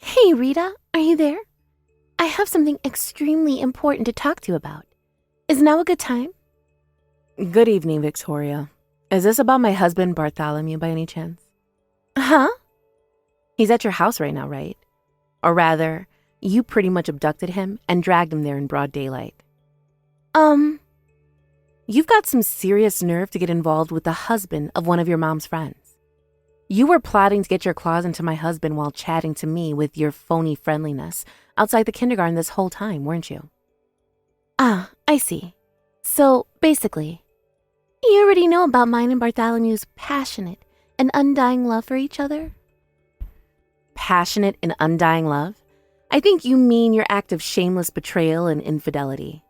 Hey, Rita, are you there? I have something extremely important to talk to you about. Is now a good time? Good evening, Victoria. Is this about my husband, Bartholomew, by any chance? Huh? He's at your house right now, right? Or rather, you pretty much abducted him and dragged him there in broad daylight. You've got some serious nerve to get involved with the husband of one of your mom's friends. You were plotting to get your claws into my husband while chatting to me with your phony friendliness outside the kindergarten this whole time, weren't you? Ah, I see. So, basically, you already know about mine and Bartholomew's passionate and undying love for each other? Passionate and undying love? I think you mean your act of shameless betrayal and infidelity.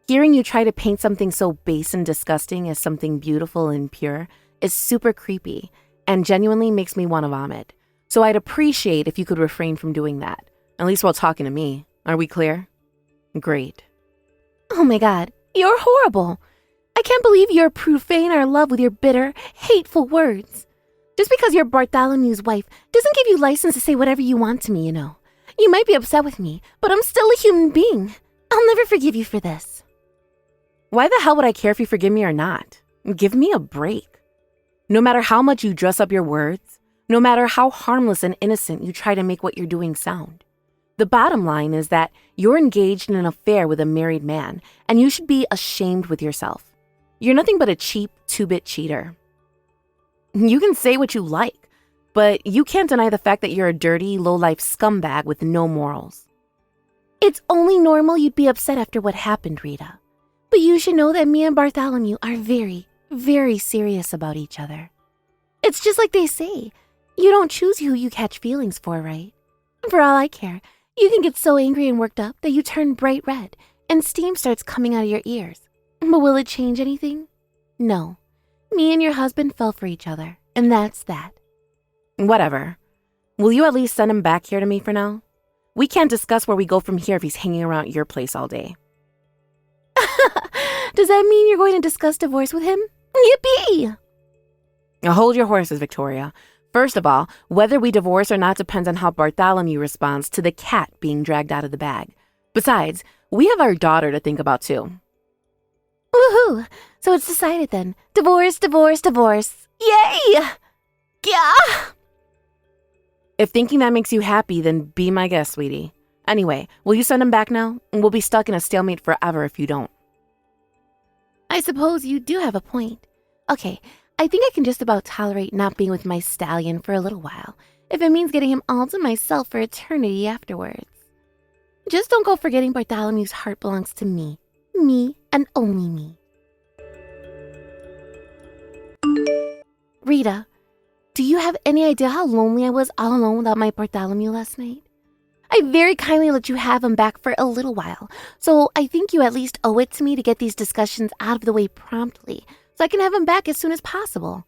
Hearing you try to paint something so base and disgusting as something beautiful and pure is super creepy and genuinely makes me want to vomit. So I'd appreciate if you could refrain from doing that, at least while talking to me. Are we clear? Great. Oh my God, you're horrible. I can't believe you're profane our love with your bitter, hateful words. Just because you're Bartholomew's wife doesn't give you license to say whatever you want to me, you know. You might be upset with me, but I'm still a human being. I'll never forgive you for this. Why the hell would I care if you forgive me or not? Give me a break. No matter how much you dress up your words, no matter how harmless and innocent you try to make what you're doing sound, the bottom line is that you're engaged in an affair with a married man, and you should be ashamed with yourself. You're nothing but a cheap, two-bit cheater. You can say what you like, but you can't deny the fact that you're a dirty, low-life scumbag with no morals. It's only normal you'd be upset after what happened, Rita. But you should know that me and Bartholomew are very, very serious about each other. It's just like they say, you don't choose who you catch feelings for, right? For all I care, you can get so angry and worked up that you turn bright red and steam starts coming out of your ears. But will it change anything? No. Me and your husband fell for each other, and that's that. Whatever. Will you at least send him back here to me for now? We can't discuss where we go from here if he's hanging around your place all day. Does that mean you're going to discuss divorce with him? Yippee! Now hold your horses, Victoria. First of all, whether we divorce or not depends on how Bartholomew responds to the cat being dragged out of the bag. Besides, we have our daughter to think about too. Woohoo! So it's decided then. Divorce, divorce, divorce. Yay! Yeah! If thinking that makes you happy, then be my guest, sweetie. Anyway, will you send him back now? We'll be stuck in a stalemate forever if you don't. I suppose you do have a point. Okay, I think I can just about tolerate not being with my stallion for a little while, if it means getting him all to myself for eternity afterwards. Just don't go forgetting Bartholomew's heart belongs to me. Me and only me. Rita, do you have any idea how lonely I was all alone without my Bartholomew last night? I very kindly let you have him back for a little while, so I think you at least owe it to me to get these discussions out of the way promptly, so I can have him back as soon as possible.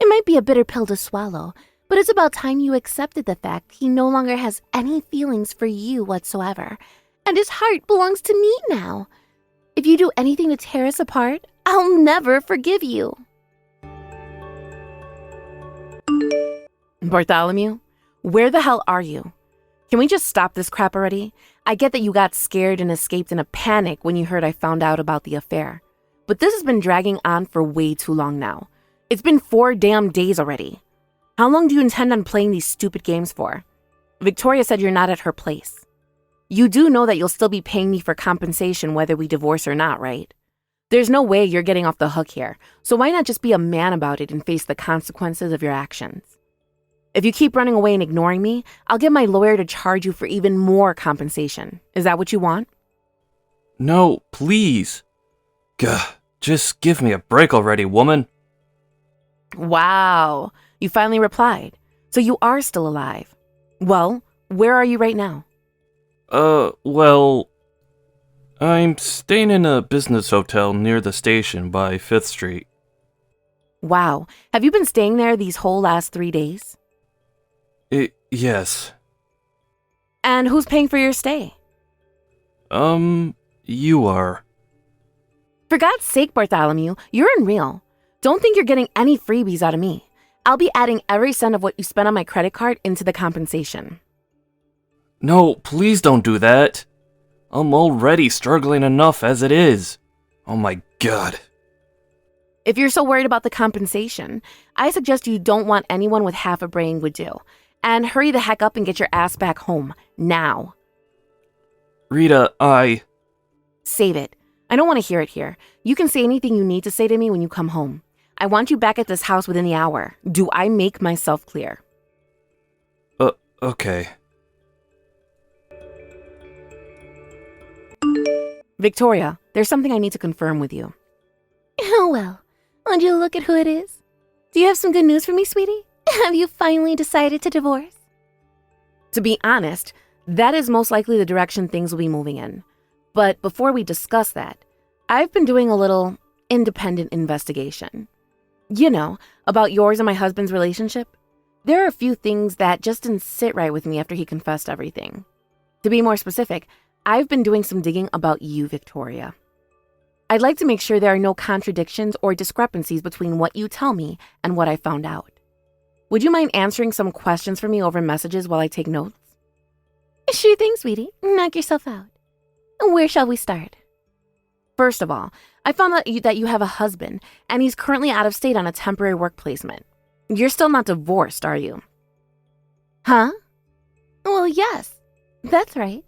It might be a bitter pill to swallow, but it's about time you accepted the fact he no longer has any feelings for you whatsoever, and his heart belongs to me now. If you do anything to tear us apart, I'll never forgive you. Bartholomew, where the hell are you? Can we just stop this crap already? I get that you got scared and escaped in a panic when you heard I found out about the affair. But this has been dragging on for way too long now. It's been 4 damn days already. How long do you intend on playing these stupid games for? Victoria said you're not at her place. You do know that you'll still be paying me for compensation whether we divorce or not, right? There's no way you're getting off the hook here, so why not just be a man about it and face the consequences of your actions? If you keep running away and ignoring me, I'll get my lawyer to charge you for even more compensation. Is that what you want? No, please. Gah, just give me a break already, woman. Wow, you finally replied. So you are still alive. Well, where are you right now? Well, I'm staying in a business hotel near the station by 5th Street. Wow, have you been staying there these whole last 3 days? Yes. And who's paying for your stay? You are. For God's sake, Bartholomew, you're unreal. Don't think you're getting any freebies out of me. I'll be adding every cent of what you spent on my credit card into the compensation. No, please don't do that. I'm already struggling enough as it is. Oh my god. If you're so worried about the compensation, I suggest you don't want anyone with half a brain would do. And hurry the heck up and get your ass back home, now. Rita, Save it. I don't want to hear it here. You can say anything you need to say to me when you come home. I want you back at this house within the hour. Do I make myself clear? Okay. Victoria, there's something I need to confirm with you. Oh, well. Would you look at who it is? Do you have some good news for me, sweetie? Have you finally decided to divorce? To be honest, that is most likely the direction things will be moving in. But before we discuss that, I've been doing a little independent investigation. You know, about yours and my husband's relationship. There are a few things that just didn't sit right with me after he confessed everything. To be more specific, I've been doing some digging about you, Victoria. I'd like to make sure there are no contradictions or discrepancies between what you tell me and what I found out. Would you mind answering some questions for me over messages while I take notes? Sure thing, sweetie. Knock yourself out. Where shall we start? First of all, I found out that you have a husband, and he's currently out of state on a temporary work placement. You're still not divorced, are you? Huh? Well, yes. That's right.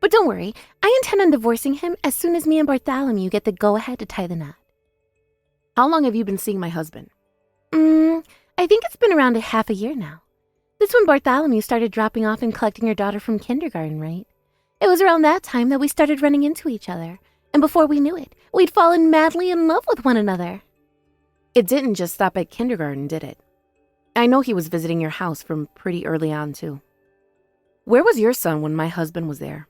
But don't worry, I intend on divorcing him as soon as me and Bartholomew get the go-ahead to tie the knot. How long have you been seeing my husband? I think it's been around a half a year now. That's when Bartholomew started dropping off and collecting your daughter from kindergarten, right? It was around that time that we started running into each other. And before we knew it, we'd fallen madly in love with one another. It didn't just stop at kindergarten, did it? I know he was visiting your house from pretty early on, too. Where was your son when my husband was there?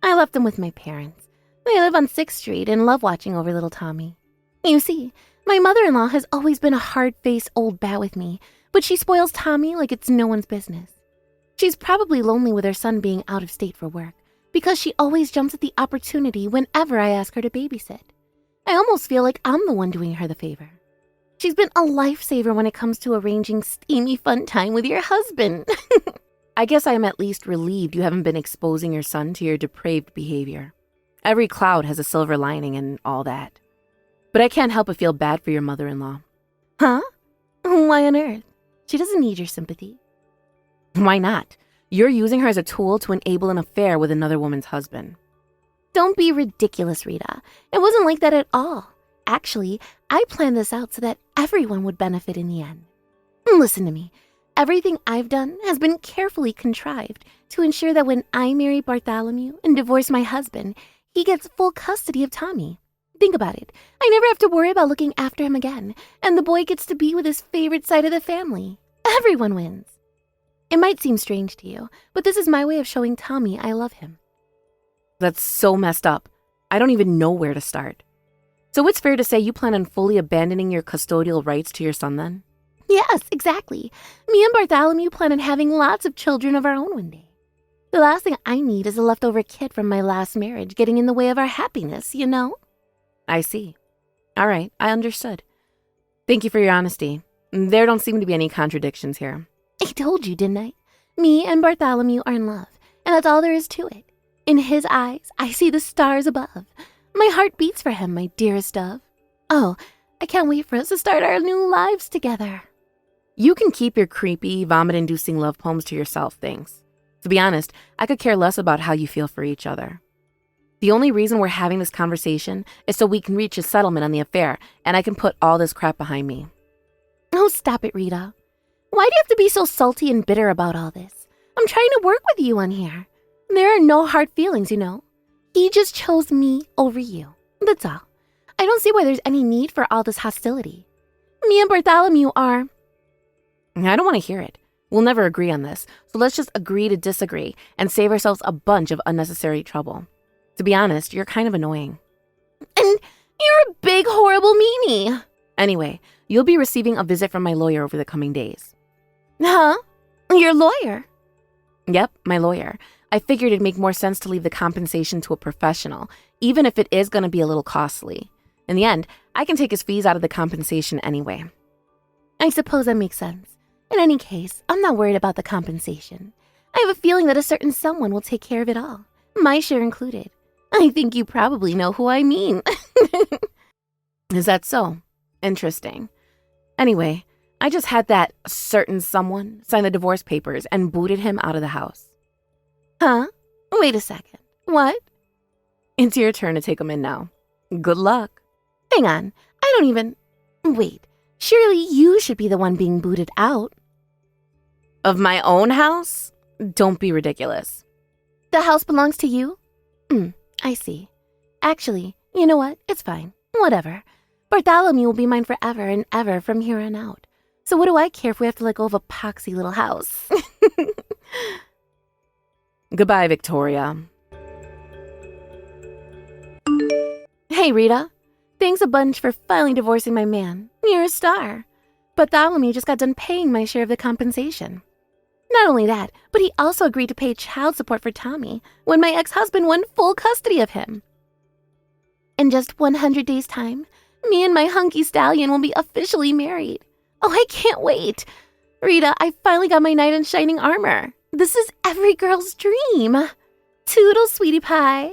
I left him with my parents. They live on 6th Street and love watching over little Tommy. You see, my mother-in-law has always been a hard-faced old bat with me, but she spoils Tommy like it's no one's business. She's probably lonely with her son being out of state for work, because she always jumps at the opportunity whenever I ask her to babysit. I almost feel like I'm the one doing her the favor. She's been a lifesaver when it comes to arranging steamy fun time with your husband. I guess I am at least relieved you haven't been exposing your son to your depraved behavior. Every cloud has a silver lining and all that. But I can't help but feel bad for your mother-in-law. Huh? Why on earth? She doesn't need your sympathy. Why not? You're using her as a tool to enable an affair with another woman's husband. Don't be ridiculous, Rita. It wasn't like that at all. Actually, I planned this out so that everyone would benefit in the end. Listen to me. Everything I've done has been carefully contrived to ensure that when I marry Bartholomew and divorce my husband, he gets full custody of Tommy. Think about it. I never have to worry about looking after him again, and the boy gets to be with his favorite side of the family. Everyone wins. It might seem strange to you, but this is my way of showing Tommy I love him. That's so messed up. I don't even know where to start. So it's fair to say you plan on fully abandoning your custodial rights to your son then? Yes, exactly. Me and Bartholomew plan on having lots of children of our own one day. The last thing I need is a leftover kid from my last marriage getting in the way of our happiness, you know? I see. All right, I understood. Thank you for your honesty. There don't seem to be any contradictions here. I told you, didn't I? Me and Bartholomew are in love, and that's all there is to it. In his eyes, I see the stars above. My heart beats for him, my dearest dove. Oh, I can't wait for us to start our new lives together. You can keep your creepy, vomit-inducing love poems to yourself, thanks. To be honest, I could care less about how you feel for each other. The only reason we're having this conversation is so we can reach a settlement on the affair, and I can put all this crap behind me. Oh, stop it, Rita. Why do you have to be so salty and bitter about all this? I'm trying to work with you on here. There are no hard feelings, you know. He just chose me over you. That's all. I don't see why there's any need for all this hostility. Me and Bartholomew are... I don't want to hear it. We'll never agree on this, so let's just agree to disagree and save ourselves a bunch of unnecessary trouble. To be honest, you're kind of annoying. And you're a big, horrible meanie. Anyway, you'll be receiving a visit from my lawyer over the coming days. Huh? Your lawyer? Yep, my lawyer. I figured it'd make more sense to leave the compensation to a professional, even if it is going to be a little costly. In the end, I can take his fees out of the compensation anyway. I suppose that makes sense. In any case, I'm not worried about the compensation. I have a feeling that a certain someone will take care of it all, my share included. I think you probably know who I mean. Is that so? Interesting. Anyway, I just had that certain someone sign the divorce papers and booted him out of the house. Huh? Wait a second. What? It's your turn to take him in now. Good luck. Hang on. I don't even... Wait. Surely you should be the one being booted out. Of my own house? Don't be ridiculous. The house belongs to you? I see. Actually, you know what? It's fine. Whatever. Bartholomew will be mine forever and ever from here on out. So what do I care if we have to let go of a poxy little house? Goodbye, Victoria. Hey, Rita. Thanks a bunch for finally divorcing my man. You're a star. Bartholomew just got done paying my share of the compensation. Not only that, but he also agreed to pay child support for Tommy when my ex-husband won full custody of him. In just 100 days' time, me and my hunky stallion will be officially married. Oh, I can't wait. Rita, I finally got my knight in shining armor. This is every girl's dream. Toodles, sweetie pie.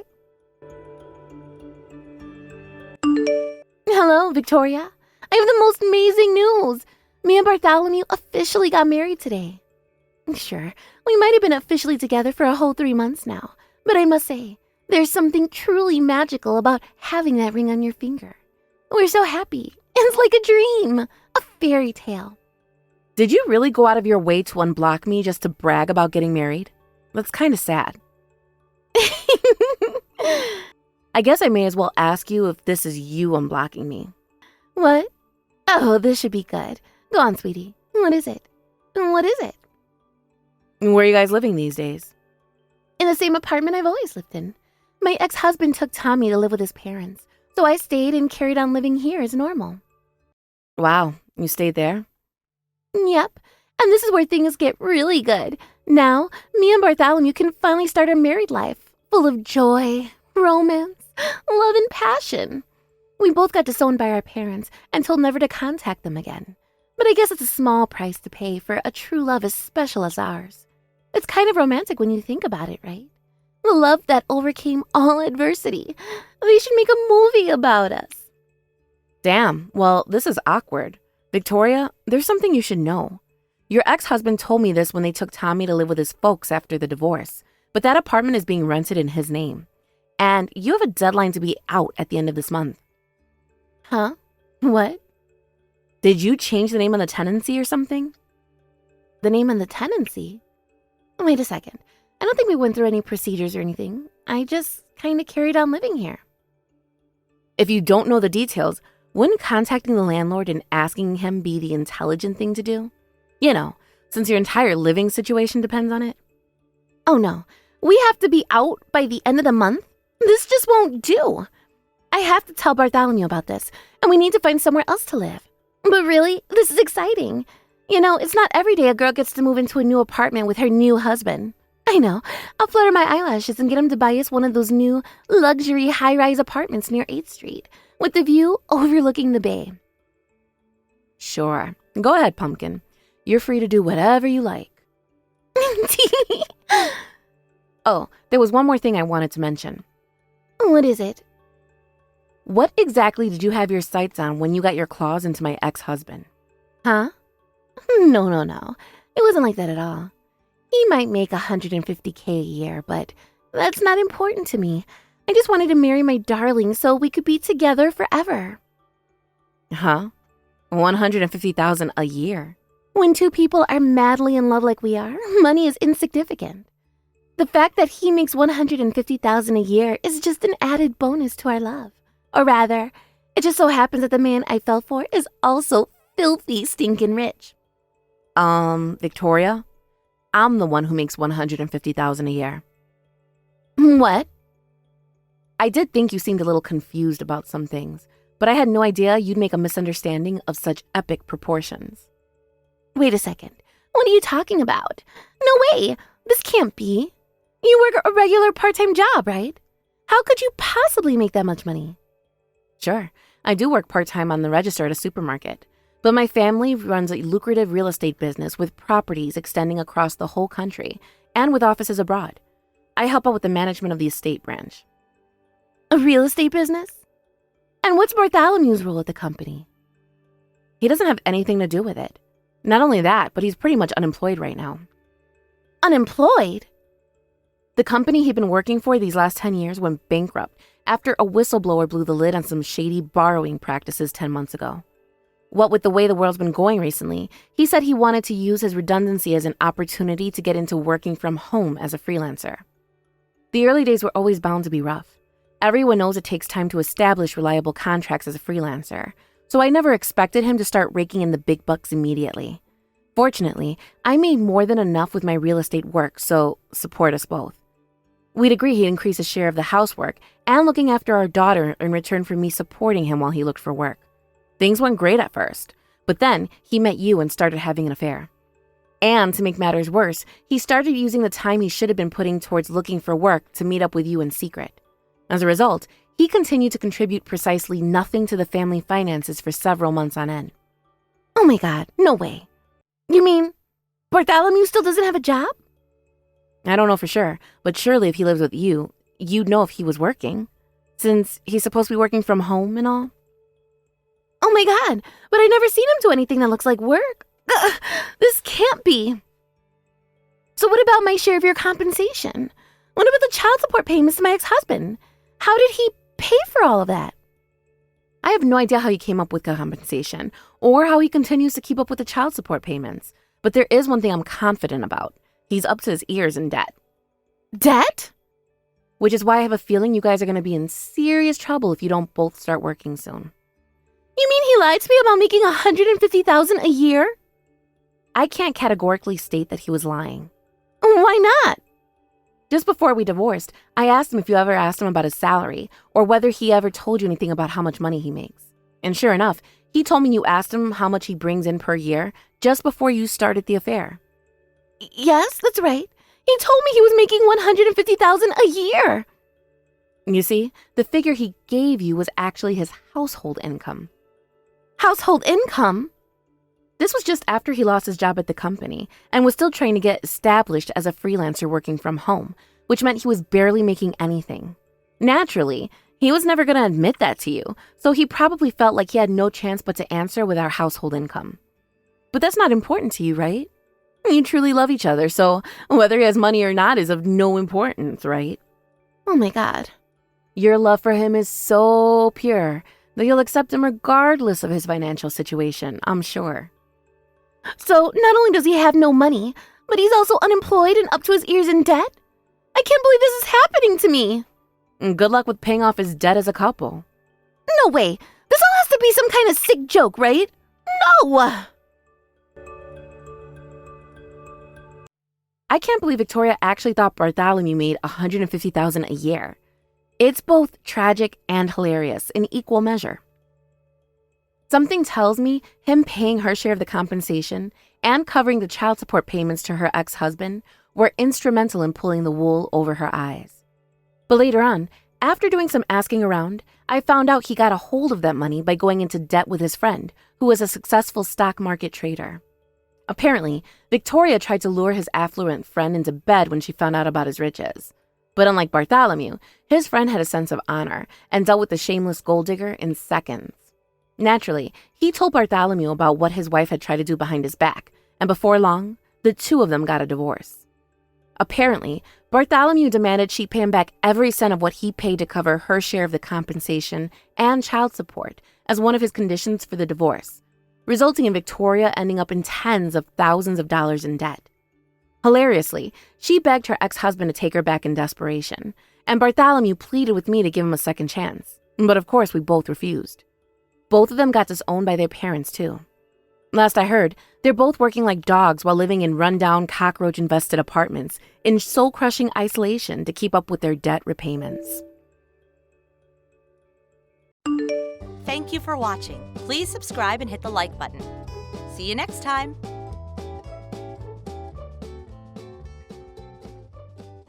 Hello, Victoria. I have the most amazing news. Me and Bartholomew officially got married today. Sure, we might have been officially together for a whole 3 months now, but I must say, there's something truly magical about having that ring on your finger. We're so happy. It's like a dream, a fairy tale. Did you really go out of your way to unblock me just to brag about getting married? That's kind of sad. I guess I may as well ask you if this is you unblocking me. What? Oh, this should be good. Go on, sweetie. What is it? What is it? Where are you guys living these days? In the same apartment I've always lived in. My ex-husband took Tommy to live with his parents, so I stayed and carried on living here as normal. Wow, you stayed there? Yep, and this is where things get really good. Now, me and Bartholomew can finally start our married life, full of joy, romance, love, and passion. We both got disowned by our parents and told never to contact them again. But I guess it's a small price to pay for a true love as special as ours. It's kind of romantic when you think about it, right? The love that overcame all adversity. They should make a movie about us. Damn, well, this is awkward. Victoria, there's something you should know. Your ex-husband told me this when they took Tommy to live with his folks after the divorce, but that apartment is being rented in his name. And you have a deadline to be out at the end of this month. Huh? What? Did you change the name on the tenancy or something? The name on the tenancy? Wait a second. I don't think we went through any procedures or anything. I just kind of carried on living here. If you don't know the details, wouldn't contacting the landlord and asking him be the intelligent thing to do? You know, since your entire living situation depends on it. Oh no, we have to be out by the end of the month? This just won't do. I have to tell Bartholomew about this, and we need to find somewhere else to live. But really, this is exciting. You know, it's not every day a girl gets to move into a new apartment with her new husband. I know. I'll flutter my eyelashes and get him to buy us one of those new luxury high-rise apartments near 8th Street, with the view overlooking the bay. Sure. Go ahead, Pumpkin. You're free to do whatever you like. Oh, there was one more thing I wanted to mention. What is it? What exactly did you have your sights on when you got your claws into my ex-husband? Huh? No. It wasn't like that at all. He might make $150K a year, but that's not important to me. I just wanted to marry my darling so we could be together forever. Huh? $150,000 a year? When two people are madly in love like we are, money is insignificant. The fact that he makes $150,000 a year is just an added bonus to our love. Or rather, it just so happens that the man I fell for is also filthy stinking rich. Victoria? I'm the one who makes $150,000 a year. What? I did think you seemed a little confused about some things, but I had no idea you'd make a misunderstanding of such epic proportions. Wait a second. What are you talking about? No way. This can't be. You work a regular part-time job, right? How could you possibly make that much money? Sure, I do work part-time on the register at a supermarket, But my family runs a lucrative real estate business with properties extending across the whole country and with offices abroad. I help out with the management of the estate branch. A real estate business? And what's Bartholomew's role at the company? He doesn't have anything to do with it. Not only that, but he's pretty much unemployed right now. Unemployed? The company he'd been working for these last 10 years went bankrupt after a whistleblower blew the lid on some shady borrowing practices 10 months ago. What with the way the world's been going recently, he said he wanted to use his redundancy as an opportunity to get into working from home as a freelancer. The early days were always bound to be rough. Everyone knows it takes time to establish reliable contracts as a freelancer, so I never expected him to start raking in the big bucks immediately. Fortunately, I made more than enough with my real estate work, so support us both. We'd agree he'd increase his share of the housework and looking after our daughter in return for me supporting him while he looked for work. Things went great at first, but then he met you and started having an affair. And to make matters worse, he started using the time he should have been putting towards looking for work to meet up with you in secret. As a result, he continued to contribute precisely nothing to the family finances for several months on end. Oh my God, no way. You mean Bartholomew still doesn't have a job? I don't know for sure, but surely if he lives with you, you'd know if he was working, since he's supposed to be working from home and all. Oh my God, but I never seen him do anything that looks like work. Ugh, this can't be. So what about my share of your compensation? What about the child support payments to my ex-husband? How did he pay for all of that? I have no idea how he came up with the compensation or how he continues to keep up with the child support payments, but there is one thing I'm confident about. He's up to his ears in debt. Debt? Which is why I have a feeling you guys are going to be in serious trouble if you don't both start working soon. You mean he lied to me about making $150,000 a year? I can't categorically state that he was lying. Why not? Just before we divorced, I asked him if you ever asked him about his salary or whether he ever told you anything about how much money he makes. And sure enough, he told me you asked him how much he brings in per year just before you started the affair. Yes, that's right. He told me he was making $150,000 a year. You see, the figure he gave you was actually his household income. Household income? This was just after he lost his job at the company and was still trying to get established as a freelancer working from home, which meant he was barely making anything. Naturally, he was never going to admit that to you, so he probably felt like he had no chance but to answer with our household income. But that's not important to you, right? You truly love each other, so whether he has money or not is of no importance, right? Oh my God. Your love for him is so pure that you'll accept him regardless of his financial situation, I'm sure. So not only does he have no money, but he's also unemployed and up to his ears in debt? I can't believe this is happening to me. And good luck with paying off his debt as a couple. No way. This all has to be some kind of sick joke, right? No! I can't believe Victoria actually thought Bartholomew made $150,000 a year. It's both tragic and hilarious in equal measure. Something tells me him paying her share of the compensation and covering the child support payments to her ex-husband were instrumental in pulling the wool over her eyes. But later on, after doing some asking around, I found out he got a hold of that money by going into debt with his friend, who was a successful stock market trader. Apparently, Victoria tried to lure his affluent friend into bed when she found out about his riches. But unlike Bartholomew, his friend had a sense of honor and dealt with the shameless gold-digger in seconds. Naturally, he told Bartholomew about what his wife had tried to do behind his back, and before long, the two of them got a divorce. Apparently, Bartholomew demanded she pay him back every cent of what he paid to cover her share of the compensation and child support as one of his conditions for the divorce, resulting in Victoria ending up in tens of thousands of dollars in debt. Hilariously, she begged her ex-husband to take her back in desperation, and Bartholomew pleaded with me to give him a second chance. But of course, we both refused. Both of them got disowned by their parents, too. Last I heard, they're both working like dogs while living in rundown, cockroach-infested apartments in soul-crushing isolation to keep up with their debt repayments. Thank you for watching. Please subscribe and hit the like button. See you next time.